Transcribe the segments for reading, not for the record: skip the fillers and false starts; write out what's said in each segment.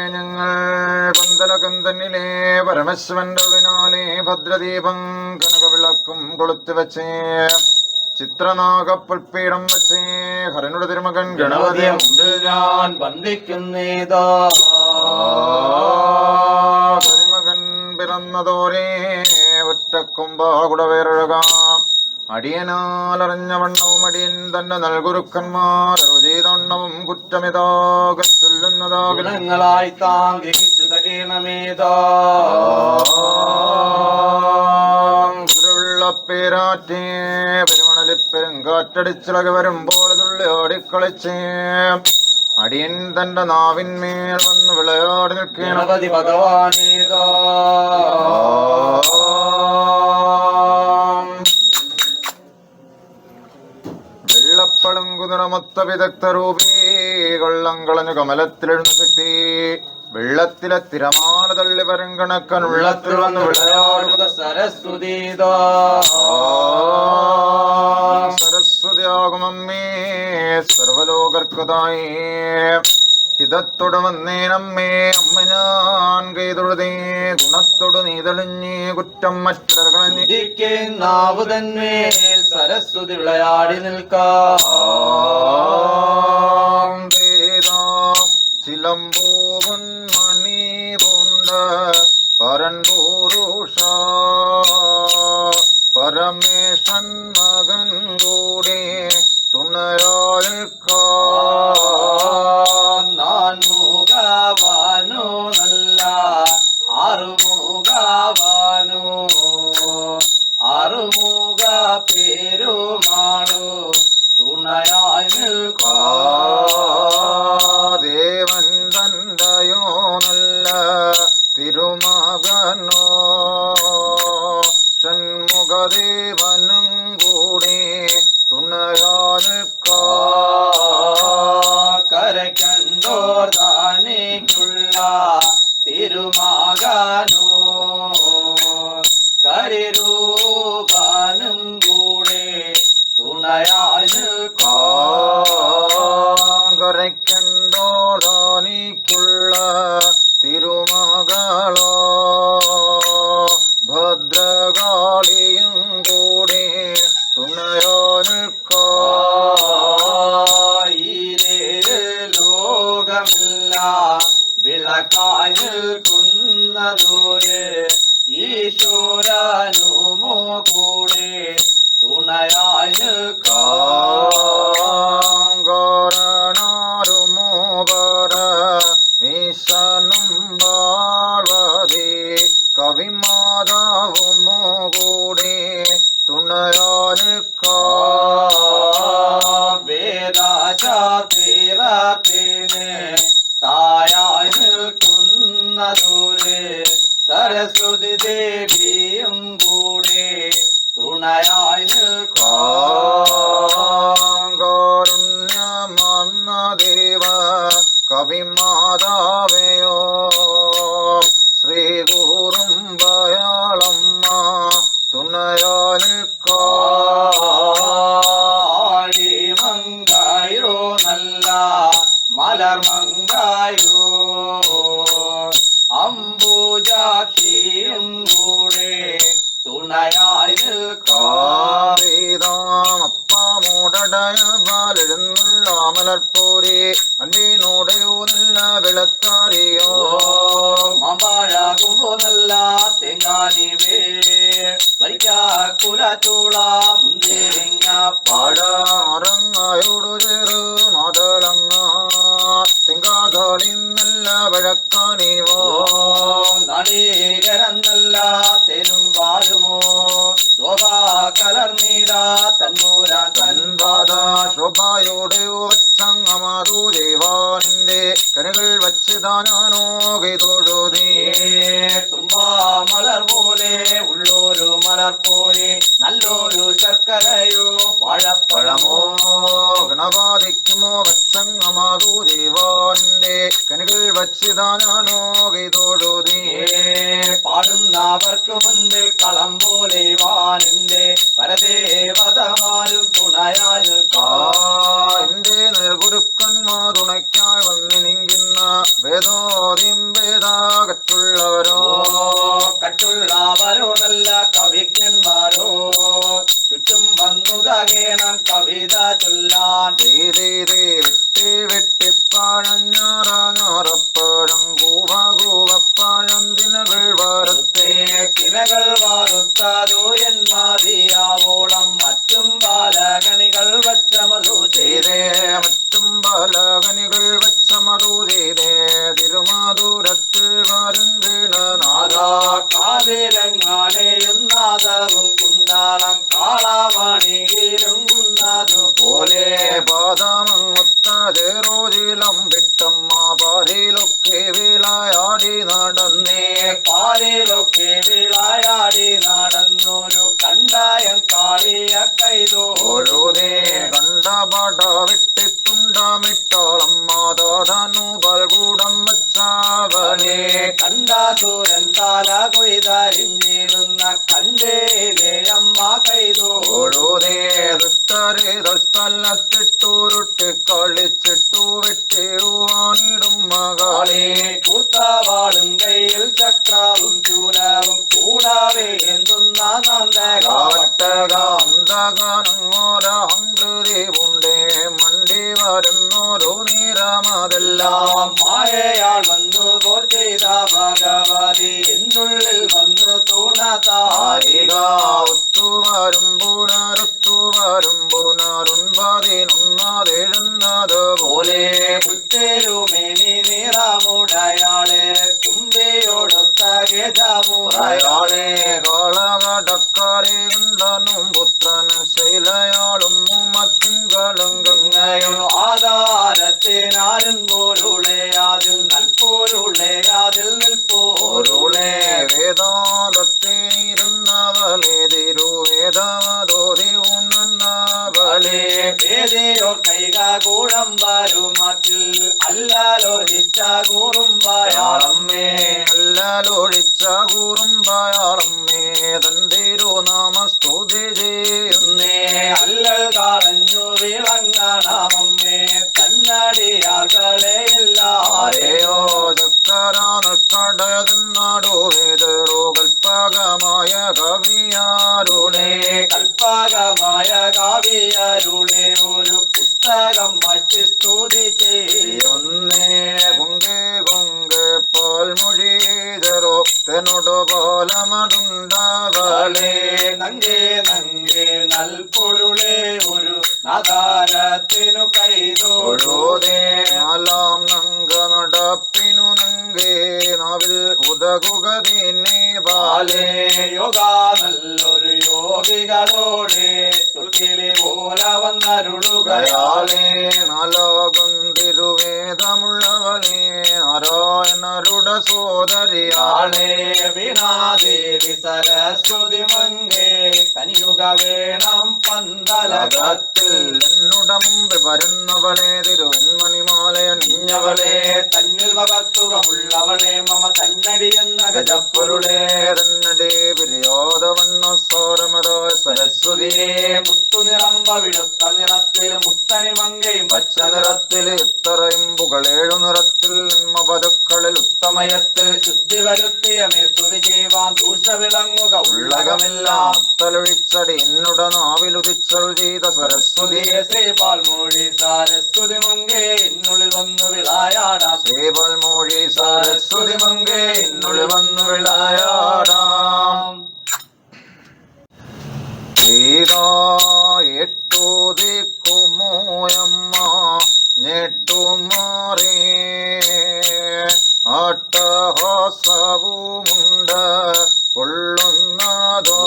ഞങ്ങൾ പന്തലകന്തന്നിലെ പരമശിവന്റെ ഉള്ളിനാലെ ഭദ്രദീപം കനകവിളക്കും കൊളുത്തു വെച്ചേ ചിത്രനാഗപ്പുൽപ്പീഠം വെച്ചേ ഹരനുടെ തിരുമകൻ ഗണപതിയെ മുമ്പിൽ ഞാൻ വന്ദിക്കുന്നേതാ തിരുമകൻ പിറന്നതോരേ ഒറ്റക്കൊമ്പാകുട വേറൊഴുകാം അടിയനാലറിഞ്ഞ വണ്ണവും അടിയൻ തന്നെ നൽകുരുക്കന്മാർ ചെയ്തവണ്ണവും കുറ്റമിതാകെ ചൊല്ലുന്നതാകങ്ങളായി താൻ ഗ്രഹിച്ചു തകേണമേതാ പേരാറ്റേ പെരുമണലിപ്പെരുങ്കാറ്റടിച്ചിളകി വരുമ്പോൾ തുള്ളി ഓടിക്കളിച്ചേ അടിയൻ തന്റെ നാവിന്മേൽ വന്ന് വിളയാടി നിൽക്കണപതി ഭഗവാനേതാ വെള്ളപ്പളുങ്കുനിറമൊത്ത വിദഗ്ധരൂപീ കൊള്ളങ്കളഞ്ഞു കമലത്തിലെഴുന്ന ശക്തി വെള്ളത്തിലെ തിരമാല തള്ളി പരങ്കണക്കൻ ഉള്ളത്തിൽ വന്ന് വിളയാടുക സരസ്വതീതാ സരസ്വതിയാകുമമ്മേ സർവലോകർക്കതായി ഹിതത്തോട് വന്നേനമ്മേ അമ്മ ഞാൻ കൈതൊഴുതേ ഗുണത്തോട് നീ തെളിഞ്ഞേ കുറ്റം മറ്റൊരുകളഞ്ഞിരിക്കേ നാവു തന്മേൽ സരസ്വതി വിളയാടി നിൽക്കാം ചിലമ്പൂവൻ മണി കൊണ്ട് പരൻപൂരുഷ പരമേശൻ മകൻ കൂടി തുണയാൽ നാൻ മൂകാവാനോ നല്ല ആറുമൂകാവാനോ ആറുമൂക പേരുമാണു തുണയായി ദേവൻ തന്തയോ നല്ല തിരുമകനോ ഷൺമുഖദേവനും കൂടി തുണയാൽ കരക്കണ്ടോർ ദാനിക്കുള്ള തിരുമകനോ കരിരൂപനും കൂടെ തുണയായി കരയ്ക്കണ്ടോർ ദാനിക്കുള്ള തിരുമകളോ ഭദ്രകാളിയും കൂടി തുണയോ ലോകമില്ല വിളക്കായി നിൽക്കുന്നതോര് ഈശ്വരനുമോ കൂടെ തുണയായി നിൽക്കാറുമോപര വിശനും പാർവതി കവിമാതാവുമോ കൂടി തുണയോ വേദാചാതിരത്തിന് തായായി നിൽക്കുന്നതോര് സരസ്വതി ദേവിയും കൂടെ തുണയായി കാരുണ്യമന്ന ദേവ കവിമാതാവയോ ശ്രീ കുറുമ്പയാളമ്മ തുണയോ മങ്കായോ നല്ല മലർമങ്കായോ അംബുജാക്ഷിയും കൂടെ തുണയായി അപ്പാമോടയ ബാലെഴുന്നുള്ള മലർപ്പോരെ അല്ലിനോടയോ നല്ല വെളുത്താരിയോ മമ്പാഴാകുമ്പോ നല്ല തെങ്ങാനിവേ വൈക്കാക്കുലച്ചൂള മുന്തിരിങ്ങ പാടാറങ്ങായോടു ചേറ് മാതളങ്ങ തെങ്കാതാളി നല്ല വഴക്കാനിവോ നടീകരം നല്ല തെരും വാഴുമോ ശോഭാ കലർന്നീരാ തന്നൂര തൻപാത ശോഭയോടെയോ വച്ചങ്ങമാതൂ ദേവാനിന്റെ കരകൾ വച്ച് താനാനോ കൈതൊഴുതേ തുമ്പാ മലർ പോലെ ഉള്ളൊരു മലർ പോലെ നല്ലൊരു ശർക്കരയോ വാഴപ്പഴമോ ഗണപാതിക്കുമോ വച്ചങ്ങമാതൂ ദേവാനിന്റെ കനികൾ വച്ച് താനാനോ കൈതൊഴുതേ പാടുന്നവർക്ക് മുൻപ് കളം പോലെ വാനിന്റെ പരദേവതമാരും തുണയായി എന്റെ നൽകുരുക്കന്മാർ തുണയ്ക്കായി വന്ന നിനിങ്ങുന്ന വേദോദിം വേദ കറ്റുള്ളവരോ കറ്റുള്ളവരോ നല്ല കവിക്കന്മാരോ ചുറ്റും വന്നുതകേണം കവിത ചൊല്ലാൻ വെട്ടി വെട്ടിപ്പാഴഞ്ഞാറപ്പഴം കൂവപ്പഴം ദിനകൾ വരത്തെ കിനകൾ വാറുത്തതു എന്മാതിയാവോളം മറ്റും ബാലകണികൾ വച്ചമതു ചെയ്തേ മറ്റും ബാലകനികൾ വെച്ച മധു ചെയ്തേ തിരുമാതുരത്തിൽ വരുങ്കിണനാഥാ കാതിലങ്ങാനെയും നാദവും കുണ്ടാളം കാളമണിയിലുന്നതുപോലെ പാദമങ്ങുത്തതേറോജിലം വിട്ടമ്മ പാരിലൊക്കെ വിളയാടി നടന്നേ പാലിലൊക്കെ വിളയാടി നടന്നൊരു കണ്ടായം കാളിയ കൈതോ ഓരോതേ കണ്ട പാട വെട്ടിത്തുണ്ടമിട്ടോളം മാതാധനു ബൽകൂടം വച്ചാവനെ കണ്ടാസുരൻ തല കൊയ്തരിഞ്ഞിടുന്ന കണ്ടേലേ അമ്മ കൈതോ ഓരോതേ ദുഷ്ടരെ ദുഷ്ടല്ലത്തിട്ടുരുട്ടി കളിച്ചിട്ടു വെട്ടിടുവാനിടും മകളെ കൂത്തവാളും കയ്യിൽ ചക്രവും ചൂലവും കൂടാതെ എന്തുന്ന കാട്ടകാന്തകനങ്ങോരഹൃതി ഉണ്ടേ മണ്ടി വരുന്നോരു നിരമതെല്ലാം മായയാൾ വന്നു പോർ ചെയ്ത ഭഗവതി എന്നുള്ളിൽ വന്നു തൂണതാരിക ഒത്തുവരും പുനരുൻപതിനൊന്നതെഴുന്നത് പോലെ പുറ്റേരുമേനി നിറമുടയാളെ തുമ്പിയോടൊത്ത ഗജമുറയാളെ കാളകടക്കാരെ കണ്ടനും പുത്രൻ ശൈലയാളും ഉമ്മത്തിങ്കളും ഗംഗയും ആധാരത്തിനാരും പോരുളെ അതിൽ നൽപോരുളെ അതിൽ നിൽപ്പോരുളെ വേദാന്തത്തെ ഇരുന്നവളെ തിരുവേദമതോതി ഉണ്ണവളെ വേദിയോർ കൈകൂടം വരുമറ്റിൽ അല്ലാലോചിച്ച കൂറുമ്പയാളമ്മേ അല്ലൊഴിച്ച കൂറുമ്പയാളമ്മേ തന്തിരുനാമ സ്തുതി ചെയ്യുന്നേ അല്ലൽ കളഞ്ഞു വിളങ്ങണമമ്മേ തന്നടിയാർകളെ എല്ലാരെയോ ചക്കര നിൽക്കടതിനാടു വേദരോ കൽപ്പകമായ കവിയാരുടെ കൽപ്പകമായ കാവ്യരുടെ ഒരു പുസ്തകം മറ്റ് സ്തുതി ഒന്നേ കൊങ്കേ പാൽമൊഴിതരോ തെന്നോടു പോലമതുണ്ടവളെ നങ്കേ നങ്കേ നൽപൊരുളെ ഒരു നദാരത്തിനു കൈതോഴോ ഓരോതേ നാലാം നങ്ക നടപ്പിനു നങ്കേ നാവിൽ ഉദകുക തിന്നെ പാലേ യോഗ നല്ലൊരു യോഗികളോടെ തുകിളി പോലെ വന്നരുളുകയാളെ നാലോകം തിരുവേദമുള്ളവളെ നാരായണരുടെ സോദരിയാളെ വീണാദേവി സരസ്വതി മങ്കേ കനിയുക വേണം പന്തലകത്തിൽ എന്നുടെ മുമ്പ് വരുന്നവളെ തിരുവന്മണിമാലയ നിഞ്ഞവളെ തന്നിൽ മകത്തുകമുള്ളവളെ മമ തന്നടി എന്ന ഗജപ്പൊരുളെ തന്നടേ പിരിയോധവണ്ണു സോരമത സരസ്വതിയെ മുത്തുനിറമ്പ വിടുത്ത നിറത്തിൽ മുത്തനി മങ്കയും പച്ച നിറത്തിൽ ഇത്രയും പുകളേഴു നിറത്തിൽ പതുക്കളിൽ ഉത്തമയത്തിൽ ശുദ്ധി വരുത്തിയ മേസ്തുതി ചെയ്യുവാൻ ദൂഷ വിളങ്ങുക ഉള്ളകമെല്ലാം തലൊഴിച്ചടി എന്നുടെ നാവിലുദിച്ചൽ ചെയ്ത സരസ്വതിയെ ശ്രീപാൽ മൂഴി സാരസ്വതി മങ്കേ എന്നുള്ളിൽ വന്നു വിളായാടാം ശ്രീപാൽ മോഴി സരസ്വതി മങ്കേ എന്നുള്ളിൽ വന്നു വിളയാടാം എട്ടു ദിക്കുമോയമ്മ ഞെട്ടുമാറേ അട്ടഹാസവുമുണ്ട് കൊള്ളുന്നതോ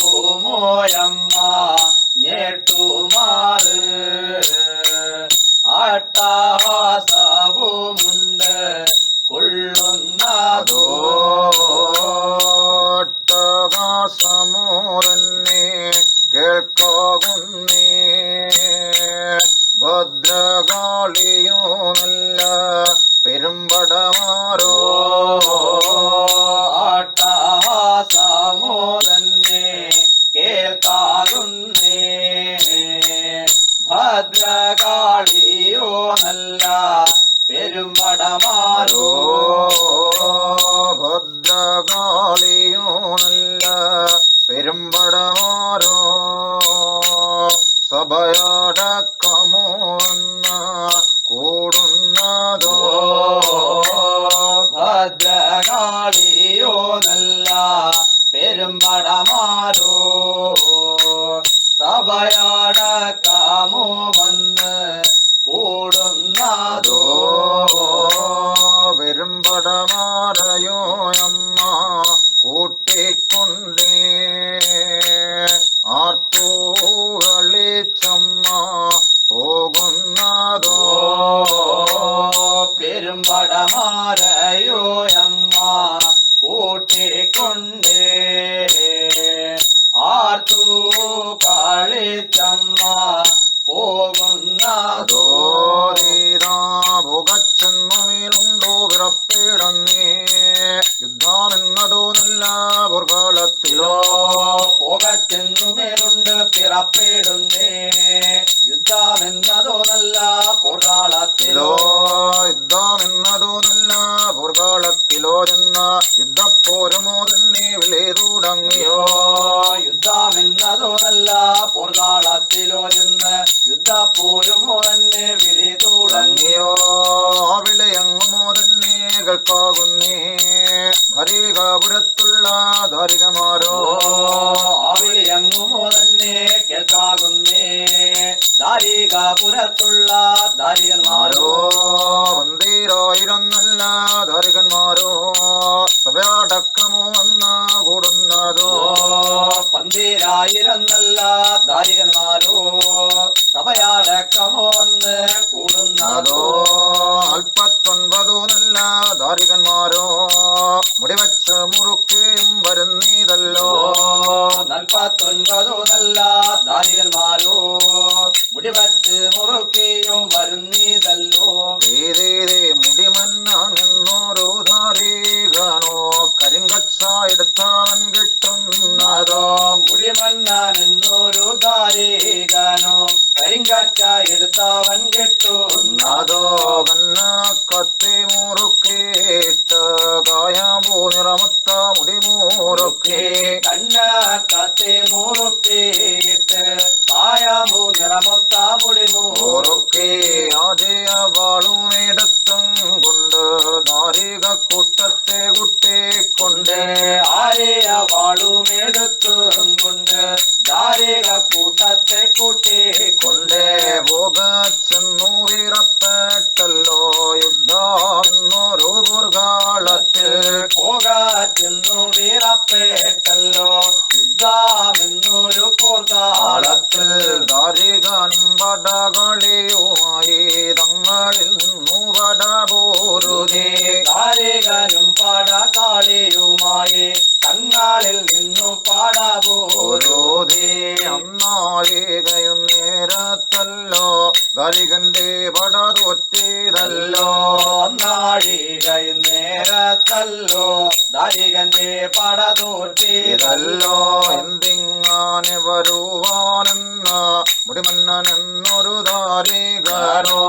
ഏട്ടുതേക്കുമോയമ്മ ഞെട്ടുമാറ് അട്ടഹാസവുമുണ്ട് കൊള്ളുന്നതോ അട്ടഹാസമോറന്നെ കേൾക്കാകുന്നേ ഭദ്രകാളിയോ നല്ല പെരുമ്പടമാരോ അട്ടഹാസമോ തന്നെ കേൾക്കാകുന്നേ ഭദ്രകാ പോകുന്നതോ വരുമ്പടമാരയോ അമ്മ കൂട്ടിക്കൊണ്ടേ ആർത്തു കളിച്ചമ്മ പോകുന്നതോ പെരുമ്പടമാരയോ അമ്മ കൂട്ടിക്കൊണ്ടേ ആർത്തു കളിച്ചമ്മ പോകുന്നതോ ഭോഗച്ചെന്നുമേലുണ്ടോ വിറപ്പിടന്നേ യുദ്ധമെന്നതോ നല്ല പൊർക്കാലത്തിലോ പോകച്ചെന്നുമേലുണ്ട് പിറപ്പിടുന്നേ യുദ്ധമെന്നതോ നല്ല പൊർക്കാളത്തിലോ യുദ്ധമെന്നതോ നല്ല പൊർക്കാളത്തിലോ ചെന്ന യുദ്ധപ്പോരുമോ തന്നെ വിളി തുടങ്ങിയോ യുദ്ധമെന്നതോ നല്ല പൊർക്കാളത്തിലോ ചെന്ന് യുദ്ധപ്പോരുമോ തന്നെ വിളി തുടങ്ങിയോ വിളയങ്ങുമോ തന്നെ കേൾക്കാകുന്നേ ഭരികാപുരത്തുള്ള ധാരികമാരോ വിളിയങ്ങുമോ തന്നെ കേൾക്കാകുന്നേ ധാരികാപുരത്തുള്ള ധാരികന്മാരോ വന്ദിരായിരം നല്ല ധാരികന്മാരോ സഭയടക്കമോ വന്ന് കൂടുന്നതോ പന്തിരായിരം നല്ല ധാരികന്മാരോ സഭയടക്കമോ വന്ന് കൂടുന്നതോ 49 നല്ല ധാരികന്മാരോ മുടിവച്ച മുറുക്കേയും വരുന്നീതല്ലോ 49 നല്ല ധാരികന്മാരോ മുടിവച്ച് മുറുക്കിയും വരുന്നീതല്ലോ മുടിമന്നോരോ ധാരികനോ കരിങ്കച്ച എടുത്തവൻ കിട്ടുന്നതോ മുടിമന്നൊരു ധാരികനോ കരിങ്കച്ച എടുത്തവൻ കിട്ടുന്നതോ കന്ന കത്തി മുറുക്കിട്ട് കായാമ്പൂ നിറമത്ത മുടിമൂറുക്കി കണ്ണ കത്തി മുറുക്കിയിട്ട് കായാമ്പൂ നിറമൊത്ത മുടിമൂറുക്കി ആദ്യ വാളുമെടുത്തും കൊണ്ട് ധാരിക കൂട്ടത്തെ കുട്ടിക്കൊണ്ട് ആരെയ വാളുമെടുത്തും കൊണ്ട് ധാരിക കൂട്ടത്തെ കൂട്ടിക്കൊണ്ട് പോകച്ചെന്നു വിറപ്പെട്ടല്ലോ യുദ്ധമെന്നൊരു പൊർക്കാളത്തിൽ പോകച്ചെന്നു വിറപ്പെട്ടല്ലോ യുദ്ധമെന്നൊരു പൊർക്കാളത്തിൽ ധാരികനും പടകളിയുമായി തങ്ങളിൽ നിന്നു പടപോരുതേ ധാരികനും പടകാളിയുമായി തങ്ങളിൽ നിന്നു പാടപോരോധേ അന്നാഴികയും നേരത്തല്ലോ ധാരികന്റെ പടതൊറ്റേതല്ലോ നാഴികയും നേരത്തല്ലോ ധാരികന്റെ പടതോറ്റേതല്ലോ എന്തിങ്ങാനെ വരുവാനെന്ന മുടിമന്നനെന്നൊരു ധാരികനോ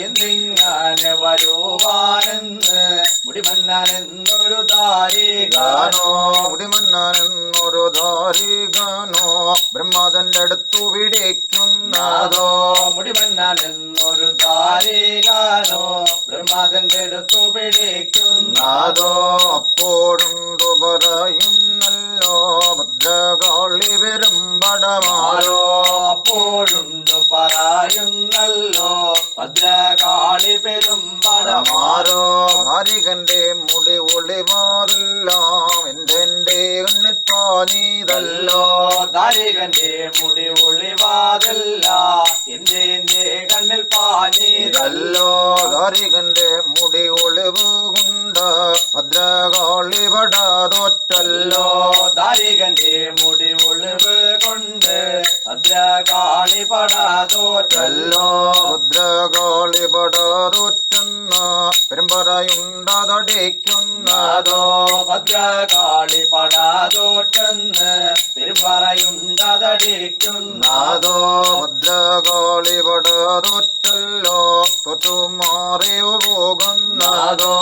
എന്തിങ്ങനെ വരുവാനെന്ന് മുടിമന്നനെന്നൊരു ധാരികനോ മുടിമന്നനെന്നൊരു ധാരികനോ ബ്രഹ്മാദന്റെ അടുത്തു പിടിക്കുന്നതോ മുടിമന്നനെന്നൊരു ധാരികനോ ബ്രഹ്മാദന്റെ അടുത്തു പിടിക്കുന്നതോ അപ്പോഴുണ്ടു പറയുന്നല്ലോ ഭദ്രകാളി വരുമ്പടമാരോ അപ്പോഴുണ്ടു പറയുന്നല്ലോ ഭദ്രകാളി പെരുമ്പടമാരോ ധാരികന്റെ മുടി ഒളിവാതെല്ലാം എന്റെ കണ്ണിൽ പാനീതല്ലോ ധാരികന്റെ മുടി ഒളിവാതല്ല എന്റെ കണ്ണിൽ പാനീതല്ലോ ധാരികന്റെ മുടി ഒളിവ് കൊണ്ട് ഭദ്രകാളി പടാതോറ്റല്ലോ ധാരികന്റെ മുടി ഒളിവ് കൊണ്ട് ഭദ്രകാളി പടാതോറ്റല്ലോ ഭദ്രകാളി പടാതോറ്റെന്ന പെരുമ്പറയുണ്ടതടിക്കുന്നതോ ഭദ്രകാളി പടാതോറ്റെന്ന് പെരുമ്പറയുണ്ടതടിക്കുന്നതോ ഭദ്രകാളി പടാതോറ്റല്ലോ തൊറ്റുമാറിയോ പോകുന്നതോ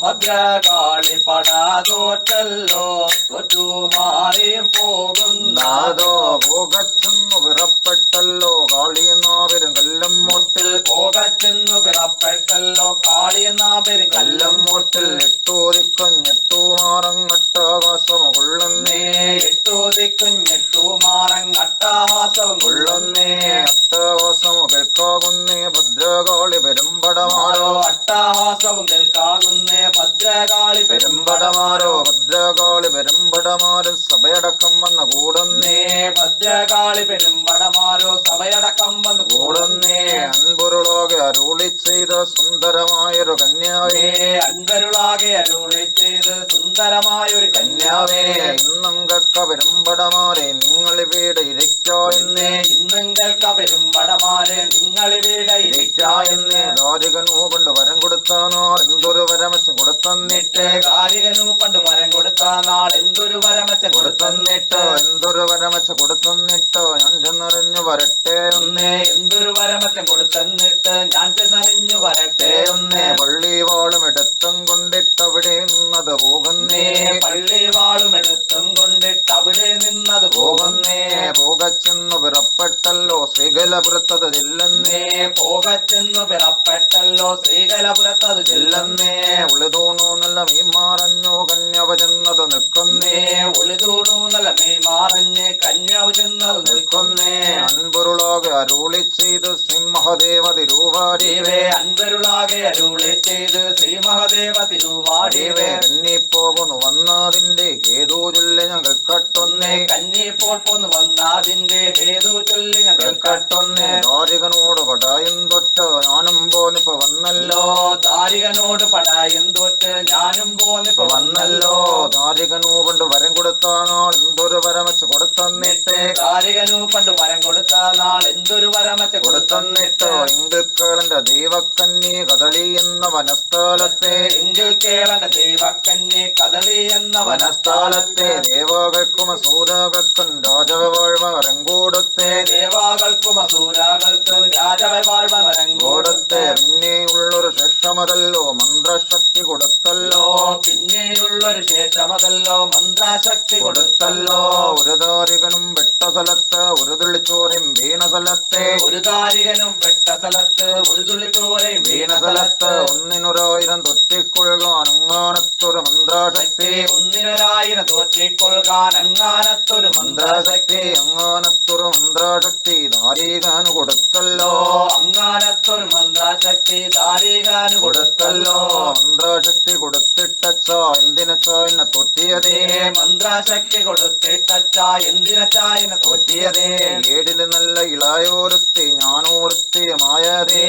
ഭദ്രകാളി പടാതോറ്റല്ലോ തൊറ്റുമാറിയും പോകുന്നതോ പോകച്ചെന്നു വിറപ്പെട്ടല്ലോ കാളിയെന്നാവരും കല്ലം മുട്ടിൽ പോകച്ചെന്നു പിറപ്പെട്ടല്ലോ കാളിയെന്നാപെരും കല്ലം മുട്ടിൽ എട്ടൂതിക്കഞ്ഞെട്ടു മാറങ്ങട്ടാകാശം കൊള്ളുന്നേ എട്ടൂതിക്കുഞ്ഞെട്ടു മാറങ്ങട്ടാഹാസവും കൊള്ളുന്നേ അട്ടവാസം കേൾക്കാകുന്നേ ഭദ്രകാളി പെരുമ്പട പെരുമ്പടമാരോ അട്ടഹാസവും നിൽക്കാകുന്നേ ഭദ്രകാളി പെരുമ്പടമാരോ ഭദ്രകാളി പെരുമ്പടമാരും സഭയടക്കം വന്ന് കൂടുന്നേ ഭദ്രകാളി പെരുമ്പടമാരോ സഭയടക്കം വന്ന് കൂടുന്നേ അൻപൊരുളാകെ അരുളി ചെയ്ത സുന്ദരമായൊരു കന്യാവേ അൻപരുളാകെ അരുളി ചെയ്ത് സുന്ദരമായൊരു കന്യാവേ ഇന്നങ്കക്ക പെരുമ്പടമാരെ നിങ്ങളിവിടെ ഇരിക്കായെന്നേ ഇന്നങ്കൾക്ക പെരുമ്പടമാരെ നിങ്ങളിവിടെ ഇരിക്കായെന്നേ ഗാരികനു പണ്ട് വരം കൊടുത്ത നാൾ എന്തൊരു വരമച്ച കൊടുത്തന്നിട്ട് ഗാരികനു പണ്ട് വരം കൊടുത്ത നാൾ എന്തൊരു വരമച്ച കൊടുത്തന്നിട്ട് എന്തൊരു വരമച്ച കൊടുത്തന്നിട്ട് ഞാൻ ചെന്നറിഞ്ഞു വരട്ടെ ഒന്നേ എന്തൊരു വരമച്ച കൊടുത്തന്നിട്ട് ഞാൻ ചെന്നറിഞ്ഞു വരട്ടെ ഒന്നേ പള്ളി വാളും എടുത്തും കൊണ്ടിട്ടവിടെ നിന്നത് പോകുന്നേ പള്ളി വാളും എടുത്തും കൊണ്ടിട്ട് അവിടെ നിന്നത് പോകുന്നേ പോകച്ചെന്നു പിറപ്പെട്ടല്ലോ ശ്രീകലപുരത്തത് ചെല്ലുന്നേ പോകച്ചെന്നു പിറപ്പെട്ടല്ലോ ശ്രീകലപുരത്തത് ചെല്ലുന്നേ ഉളിതൂണു നല്ല മീമാറഞ്ഞു കന്യവ ചെന്നത് നിൽക്കുന്നേ ഒളിതൂണു നല്ല മെയ്മാറഞ്ഞ് കന്യാവ് ചെന്നത് നിൽക്കുന്നേ അൻപൊരുളാകെ അരുളി ചെയ്ത് സിംഹദേവ തിരുവാടിവേ അൻപരുളാകെ അരുളി ചെയ്ത് ശ്രീമഹദേവ തിരുവാടിവേ കന്നിപ്പോകുന്നു വന്നതിന്റെ ഹേതു ചൊല്ലി ഞങ്ങൾ കട്ടൊന്നേ കന്നിപ്പോൾ പോന്നു വന്നതിന്റെ ഹേതു ചൊല്ലി ഞങ്ങൾ കട്ടൊന്നേ ദാരികനോട് പടായും തൊട്ട് ഞാനും പോന്നിപ്പോ വന്നല്ലോ ദാരികനോട് പടായും തൊട്ട് ഞാനും പോന്നിപ്പോ വന്നല്ലോ ദാരികനു പണ്ട് വരം കൊടുത്ത നാൾ എന്തൊരു വരമച്ച് കൊടുത്തന്നിട്ട് ദാരികനു പണ്ട് വരം കൊടുത്ത നാൾ എന്തൊരു വരമച്ച് കൊടുത്തന്നിട്ട് എങ്കിൽ കേളന്റെ ദൈവക്കന്നി കദളി എന്ന വനസ്ഥലത്തെ എങ്കിൽ കേളന്റെ ദൈവക്കന്നി കദളി എന്ന വനസ്ഥലത്തെ ദേവകൾക്കും അസൂരകൾക്കും രാജവാഴ്വ വരം കൊടുത്തേ ദേവാകൾക്കും അസൂരാകൾക്കും രാജവാഴ്വ വരം കൊടുത്തേ പിന്നെയുള്ളൊരു ശേഷമതല്ലോ മന്ത്രശക്തി കൊടുത്തല്ലോ പിന്നെയുള്ളൊരു ശേഷമതല്ലോ മന്ത്രശക്തി കൊടുത്തല്ലോ ഒരു ദാരികനും വെട്ട സ്ഥലത്ത് ഒരു തുള്ളിച്ചോരയും വീണ സ്ഥലത്തെ ഒരു ദാരികനും പെട്ട സ്ഥലത്ത് ഒരു തുള്ളിച്ചോരയും വീണ സ്ഥലത്ത് ഒന്നിനൊരായിരം തൊറ്റിക്കൊള്ളുവാൻ അങ്ങാനത്തൊരു മന്ത്രശക്തി ഒന്നിനൊരായിരം തോറ്റിക്കൊള്ളുകാൻ അങ്ങാനത്തൊരു മന്ത്രശക്തി അങ്ങാനത്തൊരു മന്ത്രശക്തി ദാരികനു കൊടുത്തല്ലോ അങ്ങാനത്തൊരു മന്ത്രശക്തി ദാരികനു കൊടുത്തല്ലോ മന്ത്രശക്തി കൊടുത്തിട്ടച്ച എന്തിനച്ച എന്നെ തൊറ്റിയതേ മന്ത്രശക്തി കൊടുത്തിട്ടച്ച എന്തിനച്ച എന്നെ തൊറ്റിയതേ ഏടില് നല്ല ഇളായോരുത്തി ഞാനോരുത്തി മായതേ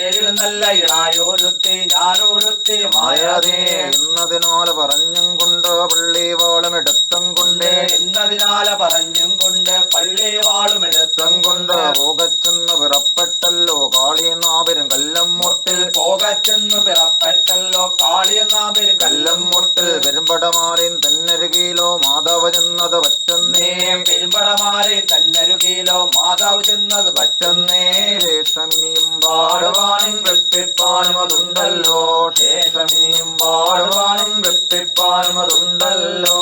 ഏഴിൽ നല്ല ഇളായോരുത്തി ഞാനോരുത്തി മായതേ എന്നതിനാൽ പറഞ്ഞും കൊണ്ട് പള്ളി വാളും എടുത്തും കൊണ്ട് എന്നതിനാല പറഞ്ഞും കൊണ്ട് പള്ളി വാളും എടുത്തും കൊണ്ട് പോകച്ചെന്ന് പിറപ്പെട്ടല്ലോ കാളിയനാപരും കല്ലം മുട്ടിൽ പോകച്ചെന്ന് പിറപ്പെട്ടല്ലോ കാളിയനാപരും കല്ലം മുട്ടിൽ പെരുമ്പടമാരെയും തന്നരുകിലോ മാതാവ് ചെന്നത് പറ്റുന്നേ പെരുമ്പടമാരെ തന്നരുകിലോ മാതാവ് ചെന്നത് പറ്റുന്നേ ശേഷമിനിയും പാടുവാനും വെപ്പിപ്പാനും അതുണ്ടല്ലോ ശേഷമിനിയും പാടുവാനും വെപ്പിപ്പാനും അതുണ്ടല്ലോ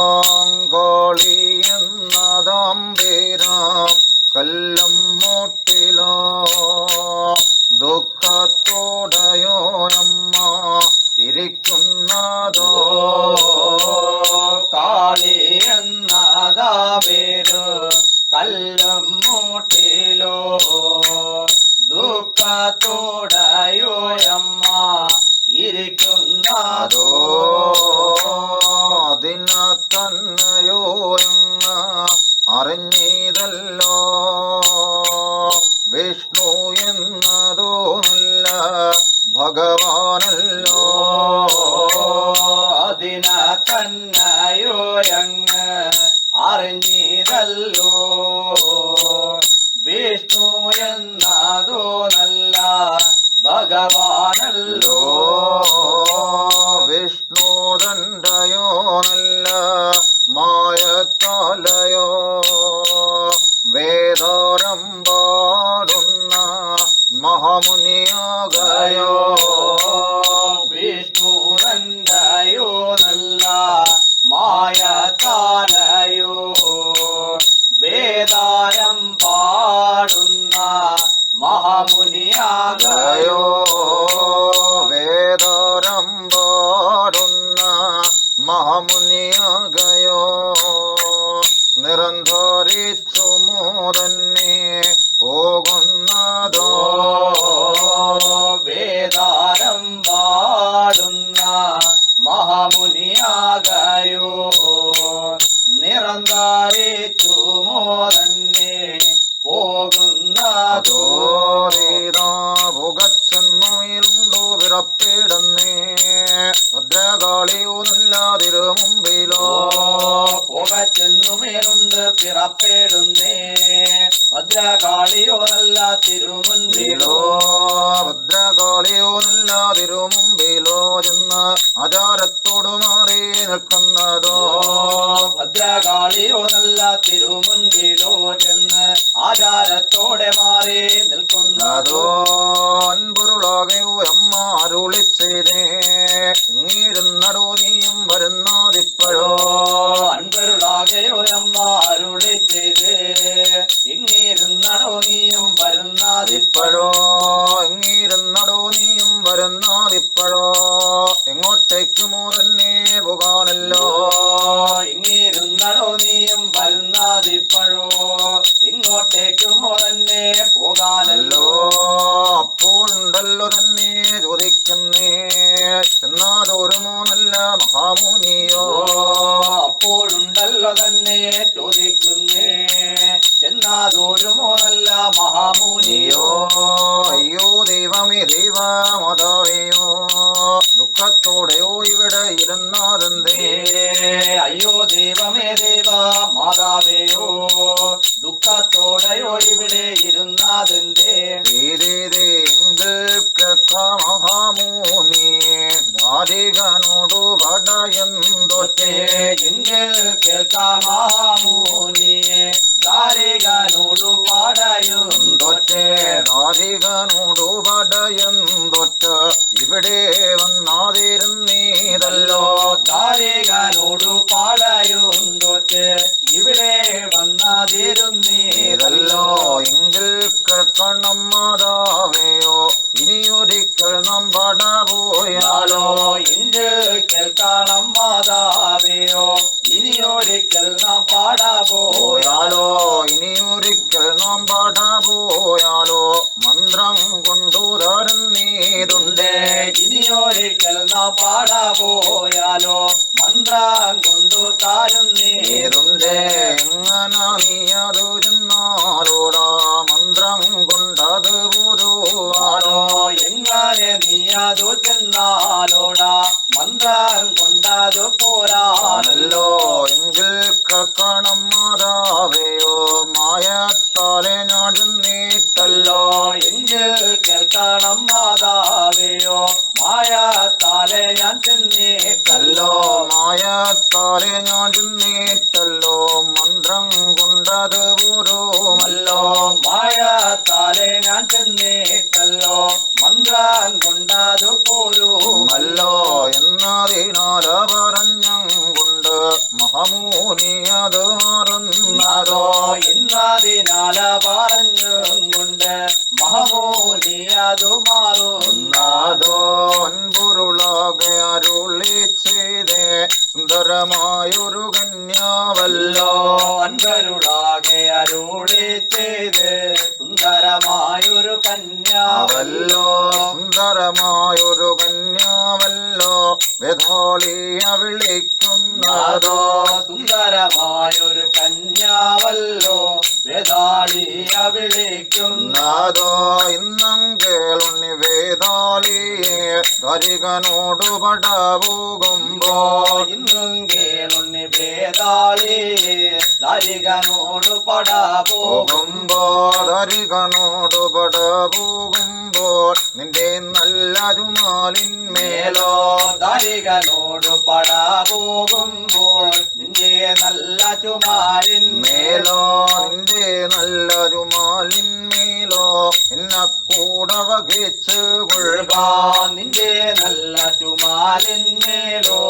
വേദാങ്കോളി എന്നതാം പേരാം കല്ലം മുട്ടിലോ ദുഃഖത്തോടയോ അമ്മ ഇരിക്കുന്നതോ കാളി എന്നതാ പേര് കല്ലും മൂട്ടിലോ ദുഃഖത്തോടയോ അമ്മ ഇരിക്കുന്നതോ അതിന തന്നെയോ എന്ന് അറിഞ്ഞിതല്ലോ വിഷ്ണു എന്നതോ നല്ല ഭഗവാനല്ലോ അതിന തന്നെയോ അങ്ങ് അറിഞ്ഞിതല്ലോ വിഷ്ണു എന്നതോ നല്ല ഭഗവാനല്ലോ വിഷ്ണു ദണ്ഡയോ നല്ല മായത്താലയോ വേദാരം പാടുന്ന മഹാമുനിയാകയോ വിഷ്ണു ദണ്ഡയോ നല്ല മായത്താലയോ വേദാരം പാടുന്ന മഹാമുനിയാകയോ വേദാരം പാടുന്ന മഹാമുനിയാകയോ നിരന്തരിച്ചു മോദന്നെ പോകുന്നതോ പുകച്ചെന്നുയിലുണ്ടോ പിറപ്പിടുന്നേ ഭദ്രകാളിയോ നല്ല തിരുമുമ്പിലോ പുകച്ചെന്നുമേലുണ്ട് പിറപ്പിടുന്നേ ഭദ്രകാളിയോ നല്ല തിരുമുൻപിലോ ഭദ്രകാളിയോ നല്ല തിരുമുമ്പിലോ ചെന്ന് ആചാരത്തോടു മാറി നിൽക്കുന്നതോ ഭദ്രകാളിയോ നല്ല തിരുമുൻപിലോ ചെന്ന് ആചാരത്തോടെ മാറി നിൽക്കുന്നതോ അൻപുരുളാകയോ അമ്മ അരുളിച്ചതേ ഇങ്ങിരുന്നടോ നീയും വരുന്നതിപ്പോഴോ അൻപരുളാകയോ അമ്മ അരുളി ചെയ്തേ ഇങ്ങിരുന്നടോ നീയും വരുന്നതിപ്പോഴോ ഇങ്ങിരുന്നടോ നീയും വരുന്നതിപ്പോഴോ എങ്ങോട്ടേക്കുമോ തന്നെ പോകാനല്ലോ ഇങ്ങിരുന്നടോ നീയും വരുന്നതിപ്പോഴോ ഇങ്ങോട്ടേക്കുമോ തന്നെ പോകാനല്ലോ അപ്പോഴുണ്ടല്ലോ തന്നെ ചോദിക്കുന്നേ ചെന്നാതോരുമോ നല്ല മഹാമുനിയോ അപ്പോഴുണ്ടല്ലോ തന്നെ ചോദിക്കുന്നേ ചെന്നാതോരുമോ നല്ല മഹാമുനിയോ അയ്യോ ദൈവമേ ദൈവമാതാവേയോ ദുഃഖത്തോടെയോ ഇവിടെ ഇരുന്നാതെന്തേ അയ്യോ ദൈവമേ ദേവ മാതാവേയോ ദുഃഖത്തോടെയോ ഇവിടെ ഇരുന്നാതെന്തേ മഹാമൂനി ദാരികനോടു പടയന്തോറ്റേ എങ്കിൽ കേൾക്കാം മഹാമുനിയെ ദാരികനോടു പാടയുണ്ടോറ്റേ ദാരികനോടു പടയന്തോറ്റ ഇവിടെ വന്നാതിരുന്നീതല്ലോ ദാരികനോടു പാടയുണ്ടോറ്റേ ഇവിടെ വന്നാതിരുന്നീതല്ലോ എങ്കിൽ കേൾക്കണം മാതാവേയോ ഇനിയൊരിക്കൽ നാം പടപോയാലോ ഇന്ന് കേൾക്കണം മാതാവേയോ ഇനിയൊരിക്കൽ നാം പാടപോയാലോ ഇനിയൊരിക്കൽ നാം പടപോയാലോ മന്ത്രം കൊണ്ടു തരുന്നീതുണ്ടേ ഇനിയൊരിക്കൽ നാം പാടപോയാലോ മന്ത്രം കൊണ്ടു താരുന്നീതുണ്ടേ എങ്ങനെ നീ അത് ചെന്നാലോടാ മന്ത്രം കൊണ്ടത് പുരുവാനോ എങ്ങനെ നീ അതു ചെന്നാലോടാ മന്ത്രം കൊണ്ടതു പോരാനല്ലോ എങ്കിൽ കേൾക്കണം മാതാവേയോ മായത്താലെ ഞാൻ ചെന്നീട്ടല്ലോ എങ്കിൽ കേൾക്കണം മാതാവേയോ മായത്താലെ ഞാൻ ചെന്നേറ്റല്ലോ മായത്താലെ ഞാൻ ചെന്നീട്ടല്ലോ മന്ത്രം കൊണ്ടത് പുരുമല്ലോ മായത്താലെ ഞാൻ ചെന്നേറ്റല്ലോ മന്ത്രം കൊണ്ടതു പോരുമല്ലോ എന്നതിനാല പറഞ്ഞും കൊണ്ട് മഹമൂനി അത് മാറുന്നതോ എന്നതിനാല പറഞ്ഞും കൊണ്ട് മഹമൂനി അതു മാറുന്നതോ അൻപുരുളാകെ അരുളി ചെയ്തേ സുന്ദരമായൊരു കന്യാവല്ലോ അൻപരുളാകെ അരുളി ചെയ്ത് സുന്ദരമായൊരു കന്യാവല്ലോ സുന്ദരമായൊരു കന്യാവല്ലോ വേദാളിയ വിളിക്കുന്നതോ സുന്ദരമായൊരു കന്യാവല്ലോ വേദാളിയ വിളിക്കുന്നതോ ഇന്നും കേളുണ്ണി വേദാളിയെ ധരികനോടു പടപോകുമ്പോ ഇന്നും കേളുണ്ണി വേദാളിയെ ധരികനോട് പടപോകുമ്പോ ധരികനോടു പടപോകുമ്പോൾ നിന്റെ നല്ല രുമാലിന്മേലോ ധരികനോട് പടപോകുമ്പോൾ നിന്റെ നല്ല ചുമാരിന്മേലോ നിന്റെ നല്ല രുമാലിന്മേലോ എന്നെ കൂടെ വഹിച്ച് കൊള്ളുക നിന്റെ നല്ല ചുമാലിന്മേലോ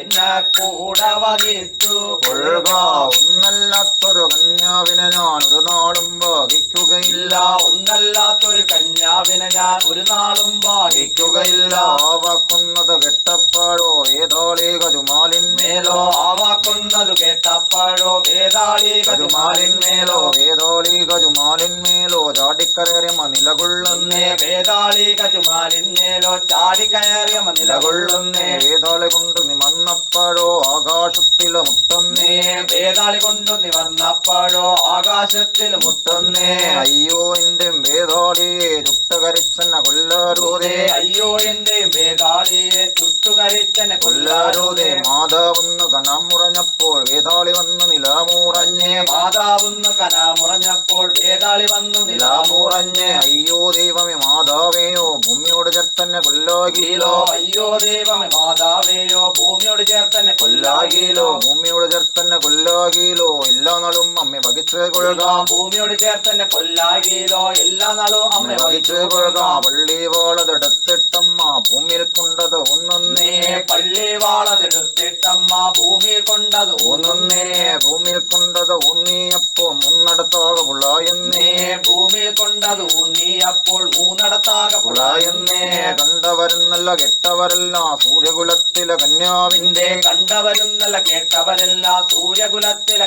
എന്നെ കൂടെ വഹിച്ചു കൊള്ളുക ഒന്നല്ലാത്തൊരു കന്യാവിനെ ഞാൻ ഒരു നാളും വഹിക്കുകയില്ല ഒന്നല്ലാത്തൊരു കന്യാവിനെ ഞാൻ ഒരു നാളും വഹിക്കുകയില്ല ആവാക്കുന്നത് കെട്ടപ്പാടോ ഏതോളി കരുമാലിന്മേലോ ആവാക്കുന്നത് കേട്ടപ്പാഴോ വേദാളി കരുമാലിന്മേലോ ഏതോളി കരുമാലിന്മേലോ ചാടിക്കരേറി നിലകൊള്ളുന്നേ വേതാളിക ചുമാലിന്നേലോ ചാടിക്കയറിയ നിലകൊള്ളുന്നേ വേതാളി കൊണ്ട് നിമന്നപ്പോഴോ ആകാശത്തില് മുട്ടുന്നേ വേതാളി കൊണ്ടു നിവർന്നപ്പോഴോ ആകാശത്തിൽ മുട്ടുന്നേ അയ്യോ എന്റെ വേതാളിയെ ചുട്ടുകരിച്ചെന്ന കൊല്ലാരൂതേ അയ്യോ എന്റെ വേതാളിയെ ചുട്ടുകരിച്ചെന്നെ കൊല്ലാരൂതേ മാതാവെന്ന് കനാമുറഞ്ഞപ്പോൾ വേതാളി വന്ന് നിലാമൂറഞ്ഞേ മാതാവെന്ന് കനാമുറഞ്ഞപ്പോൾ വേതാളി വന്നു നിലാമൂറഞ്ഞേ അയ്യോ ദൈവമേ മാതാവേയോ ഭൂമിയോട് ചേർത്തന്നെ കൊല്ലാകീലോ അയ്യോ ദൈവമേ മാതാവേയോ ഭൂമിയോട് ചേർത്തന്നെ കൊല്ലാകീലോ ഭൂമിയോട് ചേർത്തന്നെ കൊല്ലാകീലോ എല്ലാ നാളും അമ്മ വഹിച്ച് കൊള്ളുകാം ഭൂമിയോട് ചേർത്തന്നെ കൊല്ലാകീലോ എല്ലാ നാളും അമ്മ വഹിച്ച് കൊള്ളുകാം പള്ളി വാളതെടുത്തിട്ടമ്മ ഭൂമിയിൽ കൊണ്ടത് ഒന്നൊന്നേ പള്ളി വാളതെടുത്തിട്ടമ്മ ഭൂമിയിൽ കൊണ്ടത് ഒന്നൊന്നേ ഭൂമിയിൽ കൊണ്ടത് ഒന്നിയപ്പോ മുന്നടത്താകെ പുളായെന്നേ ഭൂമിയിൽ കൊണ്ടത് ഊന്നിയപ്പോൾ മൂന്നടത്താകെ പുളായെന്നേ കണ്ടവരെന്നല്ല കെട്ടവരല്ല സൂര്യകുലത്തിലെ കന്യാവിന്റെ കണ്ടവരുന്നല്ല കേട്ടവരല്ല സൂര്യകുലത്തിലെ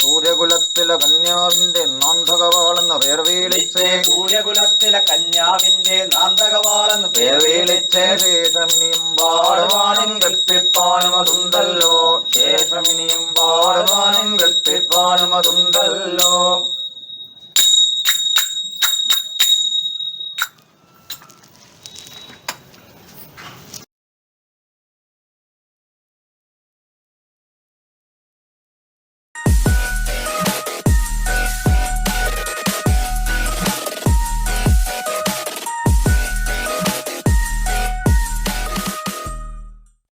സൂര്യകുലത്തിലെ കന്യാവിന്റെ നാന്തകവാളെന്ന പേർ വിളിച്ചേ സൂര്യകുലത്തിലെ കന്യാവിന്റെ നാന്തകവാളെന്ന് പേർ വിളിച്ചേ ശേഷമിനിയും പാടുവാനും കെട്ടിപ്പാനും അതുണ്ടല്ലോ ശേഷമിനിയും പാടുവാനും കെട്ടിപ്പാനും അതുണ്ടല്ലോ